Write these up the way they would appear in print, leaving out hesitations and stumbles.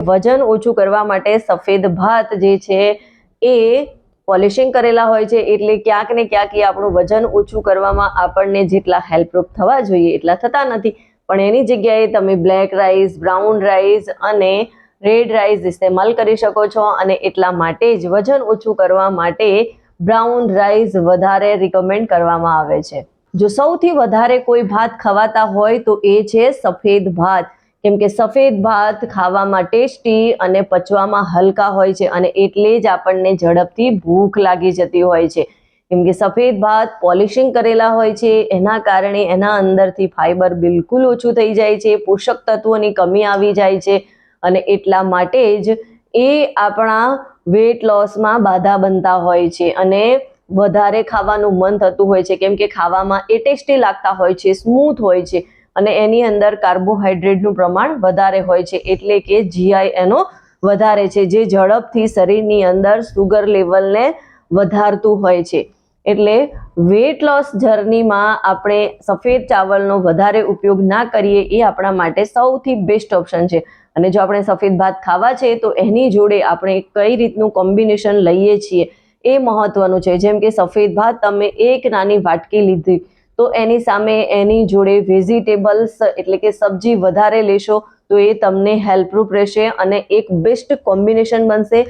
વજન ઓછું કરવા માટે સફેદ ભાત જે છે એ પોલિશિંગ કરેલા હોય છે, એટલે ક્યાંક ને ક્યાંક એ આપણું વજન ઓછું કરવામાં આપણને જેટલા હેલ્પરૂપ થવા જોઈએ એટલા થતા નથી. પણ એની જગ્યાએ તમે બ્લેક રાઈસ, બ્રાઉન રાઈસ અને રેડ રાઈસ ઇસ્તેમાલ કરી શકો છો, અને એટલા માટે જ વજન ઓછું કરવા માટે બ્રાઉન રાઈસ વધારે રિકમેન્ડ કરવામાં આવે છે. જો સૌથી વધારે કોઈ ભાત ખવાતા હોય તો એ છે સફેદ ભાત, કેમ કે સફેદ ભાત ખાવામાં ટેસ્ટી અને પચવામાં હલકા હોય છે, અને એટલે જ આપણને ઝડપથી ભૂખ લાગી જતી હોય છે. કેમ કે સફેદ ભાત પોલિશિંગ કરેલા હોય છે, એના કારણે એના અંદરથી ફાઈબર બિલકુલ ઓછું થઈ જાય છે, પોષક તત્વોની કમી આવી જાય છે, અને એટલા માટે જ એ આપણા વેટ લોસમાં બાધા બનતા હોય છે, અને વધારે ખાવાનું મન થતું હોય છે, કેમ કે ખાવામાં એ ટેસ્ટી લાગતા હોય છે, સ્મૂથ હોય છે, અને એની અંદર કાર્બોહાઈડ્રેટનું પ્રમાણ વધારે હોય છે, એટલે કે જીઆઈ એનો વધારે છે, જે ઝડપથી શરીરની અંદર સુગર લેવલને વધારતું હોય છે. એટલે વેટ લોસ જર્નીમાં આપણે સફેદ ચાવલનો વધારે ઉપયોગ ના કરીએ એ આપણા માટે સૌથી બેસ્ટ ઓપ્શન છે. અને જો આપણે સફેદ ભાત ખાવા છે તો એની જોડે આપણે કઈ રીતનું કોમ્બિનેશન લઈએ છીએ એ મહત્વનું છે. જેમ કે સફેદ ભાત તમે એક નાની વાટકી લીધી તો એની સામે એની જોડે વેજીટેબલ્સ એટલે કે સબ્જી વધારે લેશો તો એ તમને હેલ્પરૂપ રહેશે, અને એક બેસ્ટ કોમ્બિનેશન બનશે.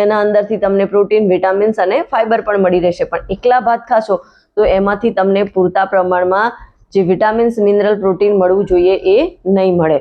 એના અંદરથી તમને પ્રોટીન, વિટામિન્સ અને ફાઈબર પણ મળી રહેશે. પણ એકલા ભાત ખાશો તો એમાંથી તમને પૂરતા પ્રમાણમાં જે વિટામિન્સ, મિનરલ, પ્રોટીન મળવું જોઈએ એ નહીં મળે.